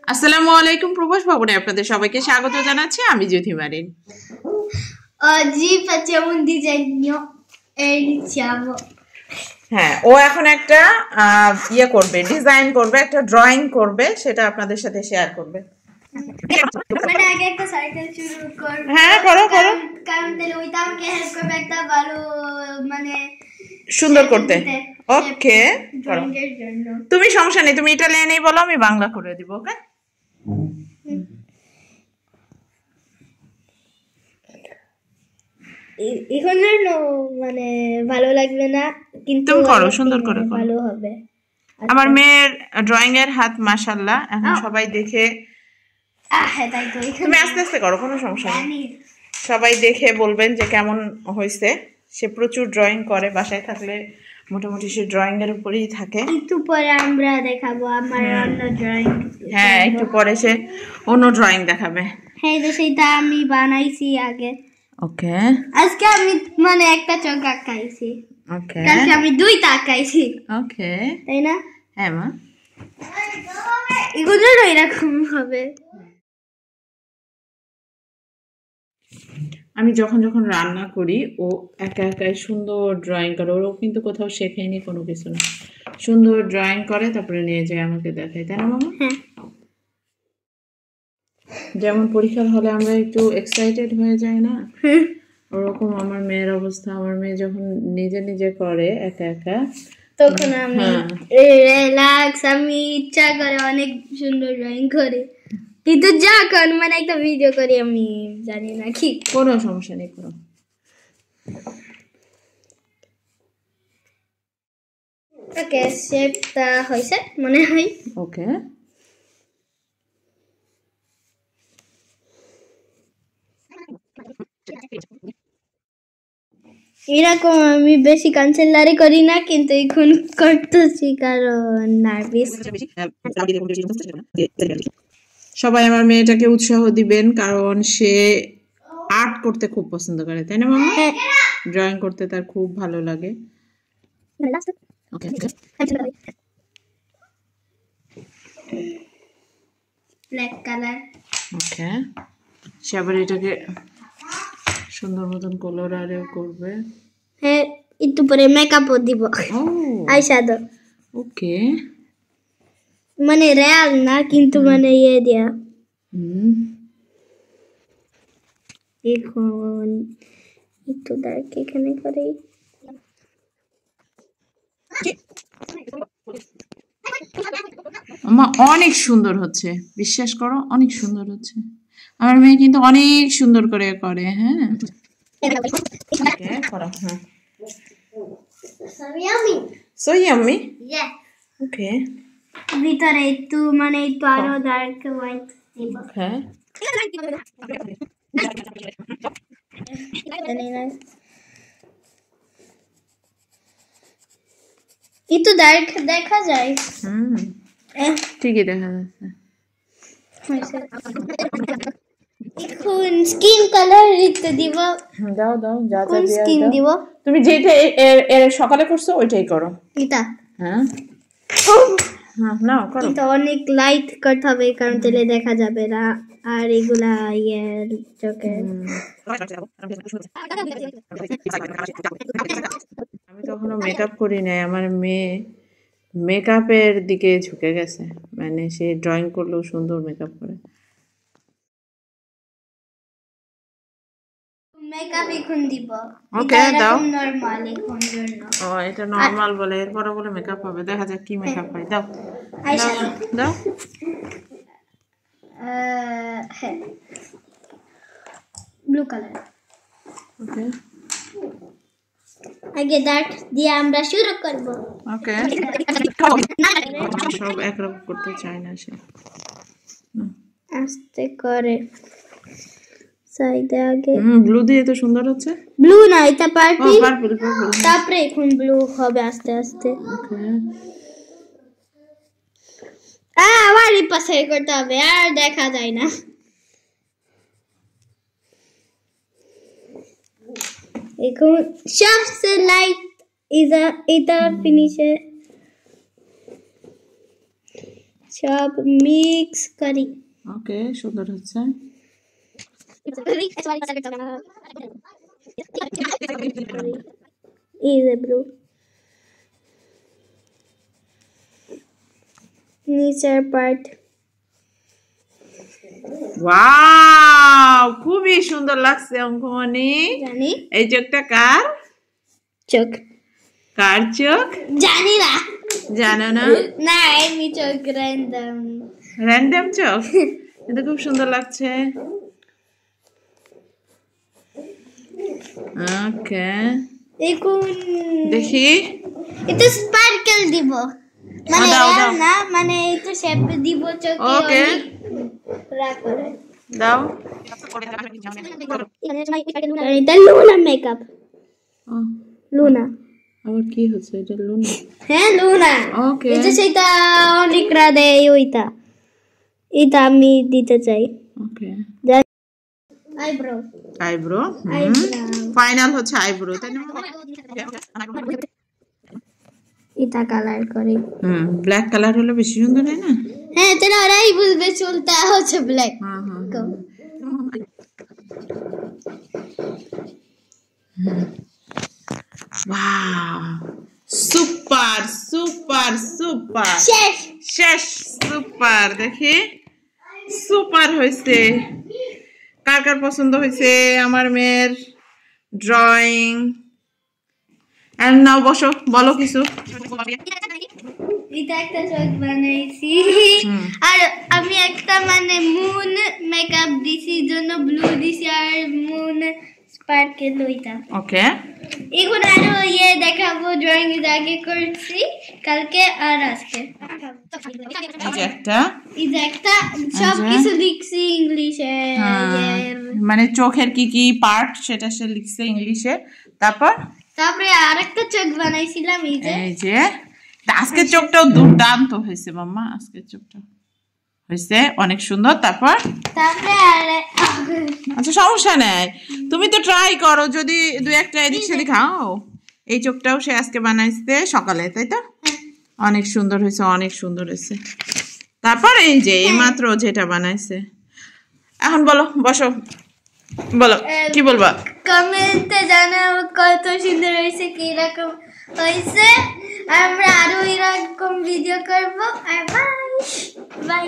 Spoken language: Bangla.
আসসালামু আলাইকুম প্রবাস ভবনে আপনাদের সবাইকে স্বাগত জানাচ্ছি আমি জ্যোতি Marin. Oggi facciamo un disegno e iniziamo. হ্যাঁ, ও এখন একটা করবে, ডিজাইন করবে, একটা ড্রয়িং করবে, সেটা আপনাদের সাথে শেয়ার করবে। মানে আগে একটা সাইকেল শুরু করব। হ্যাঁ, করো। কারণ তাহলে ওইটা আমাকে হেল্প করবে একটা ভালো মানে সুন্দর করতে। ওকে, করো। তুমি সমস্যা নেই, তুমি ইটালিয়ানই বলো, আমি বাংলা করে দিব। ওকে, এখন মানে ভালো লাগবে না, কিন্তু তুমি করো, সুন্দর করে করো, ভালো হবে। আমার মেয়ের ড্রয়িং এর হাত মাশাআল্লাহ, এখন সবাই দেখে তাই তো তুমি আস্তে আস্তে করো, কোনো সমস্যা নেই। সবাই দেখে বলবেন যে কেমন হয়েছে। সে প্রচুর ড্রয়িং করে, বাসায় থাকলে মোটামুটি সে ড্রয়িং এর উপরেই থাকে। একটু পরে আমরা দেখাবো আমার অন্য ড্রয়িং। হ্যাঁ, একটু পরে সে অন্য ড্রয়িং দেখাবে। হ্যাঁ, তো সেটা আমি বানাইছি আগে। ওকে, আজকে আমি মানে একটা চোখ আঁকাইছি। ওকে, কালকে আমি দুইটা আঁকাইছি। ওকে, তাই না? হ্যাঁ মা, এগুলো এরকম হবে। আমি যখন রান্না করি ও একা একাই সুন্দর ড্রয়িং করে। ওরও কিন্তু কোথাও শেখেনি কোনো কিছু না, সুন্দর ড্রয়িং করে, তারপরে নিয়ে যায় আমাকে দেখায়। তাই না মামা? যেমন পরীক্ষার হলে আমরা একটু এক্সাইটেড হয়ে যাই না, ওরকম আমার মেয়ের অবস্থা। আমার মেয়ে যখন নিজে নিজে করে একা একা, তখন আমি রিল্যাক্স, আমি ইচ্ছা করে অনেক সুন্দর ড্রয়িং করি, কিন্তু যখন মানে একটা ভিডিও করি আমি জানি না কি। কোনো সমস্যা নেই, কোনো। ওকে, শেপটা হয়েছে মনে হয়। ওকে, এরকম আমি বেশি কান্সেলারি করি না, কিন্তু এখন করতেছি কারণ নার্ভাস। সবাই আমার মেয়েটাকে উৎসাহ দিবেন, কারণ সে আর্ট করতে খুব পছন্দ করে। তাই না মামা? ড্রয়িং করতে তার খুব ভালো লাগে। Black colour. ওকে, সে আবার এটাকে সুন্দর মতন কালারেও করবে। হ্যাঁ, একটু পরে মেকআপও দিব, আইশ্যাডো। ওকে, মানে রিয়াল না, কিন্তু মানে দিয়া। এখন একটু ডার্ক এখানে করে। অনেক সুন্দর হচ্ছে, বিশ্বাস করো, অনেক সুন্দর হচ্ছে। আমার মেয়ে কিন্তু অনেক সুন্দর করে করে। হ্যাঁ, so yummy. Yeah. Okay. ভিতরে একটু মানে একটু আরো ডার্ক হোয়াইট দিব। Okay. একটু ডার্ক দেখা যায়। ঠিকই দেখা যাচ্ছে। এখন স্কিন কালার দিতে দিব। দাও যা যা দিয়া স্কিন দিব। তুমি যেটা এর সকালে করছো ওইটাই করো। এটা হ্যাঁ, নাও করো। কিন্তু অনেক লাইট করতে হবে, কারণ তাহলে দেখা যাবে না। আর এগুলা চোখে আমি কখনো মেকআপ করি নাই। আমার মেয়ে মেকআপের দিকে ঝুঁকে গেছে, মানে সে ড্রয়িং করলেও সুন্দর মেকআপ করে। মেকআপ এখন দিব। ওকে, দাও। নরমাল এখন জন্য। ও, এটা নরমাল বলে, এরপরে বলে মেকআপ হবে। দেখা যাক কি মেকআপ হয়। দাও দাও। হ্যাঁ, ব্লু কালার। ওকে, আগে ডার্ক দিয়ে আমরা শুরু করব। ওকে, সব একরকম করতে চায় না সে, আস্তে করে সাইডে আগে। ব্লু দিয়ে তো সুন্দর হচ্ছে। ব্লু না, এটা পার্পল। পার্পল। তারপরে এখন ব্লু হবে আস্তে আস্তে। ওকে, আবার এই পাশে করতে হবে, আর দেখা যায় না। এখন সবচেয়ে লাইট এটা ফিনিশে সব মিক্স করি। ওকে, সুন্দর হচ্ছে। Easy, bro. নিচের পার্ট। ওয়াও, খুবই সুন্দর লাগছে অঙ্কমণি। জানি এই চোখটা কার? চোখ কার চোখ? জানি না। জানো না? না, এমনি চোখ র্যান্ডম। র্যান্ডম চোখ? এটা খুব সুন্দর লাগছে। ওকে, দেখুন দেখি। একটু স্পার্কেল দিব, মানে দাও, এর দাও। না, মানে একটু শেপ দিব চোখে। ওকে। অনেক রাগ করে। দাও। এটা লুনা মেকআপ। ও, লুনা। আবার কি হচ্ছে এটা? লুনা? হ্যাঁ, লুনা। ওকে। এটা সেটা অনেকরা দেয় ওইটা। এটা আমি দিতে চাই। ওকে, আইব্রো। আইব্রো। আইব্রো। ফাইনাল হচ্ছে আইব্রো, তাই না? এটা কালার করে। ব্ল্যাক কালার হলে বেশি সুন্দর হয় না? হ্যাঁ, তাহলে ওরাই বুঝবে চুলটা হচ্ছে ব্ল্যাক। হ্যাঁ, হ্যাঁ। Wow, super super super. শেষ। শেষ। সুপার, দেখি। সুপার হয়েছে। কার কার পছন্দ হয়েছে আমার মেয়ের ড্রয়িং? এন্ড নাও বসো, বলো কিছু। এটা একটা চোখ বানাইছি, আর আমি একটা মানে মুন মেকআপ দিছি, জন্য ব্লু দিছি, আর মুন স্পার্কেল ওইটা। ওকে, এখন আরো ইয়ে দেখাবো, ড্রয়িং আগে করছি কালকে আর আজকে। এই যে একটা, এই যে একটা সব কিছু লিখছি ইংলিশে। মানে চোখের কি কি পার্ট সেটা সে লিখছে ইংলিশে। তারপরে আরেকটা চোখ বানাইছিলাম, এই যে আজকের চোখটাও দুর্দান্ত হয়েছে মাম্মা। আজকের চোখটা হয়েছে অনেক সুন্দর। তারপরে আচ্ছা, সমস্যা নেই, তুমি তো ট্রাই করো, যদি দু একটা এদিক সেদিক। এই চোখটাও সে আজকে বানাইছে সকালে, তাই তো? অনেক সুন্দর হয়েছে, অনেক সুন্দর হয়েছে। তারপর এই যে এইমাত্র যেটা বানাইছে। এখন বলো, বসো, বলো কি বলবা। কমেন্টে জানাও কত সুন্দর হয়েছে, কিরকম হয়েছে। আমরা আরো এরকম ভিডিও করবো। আর বাই বাই।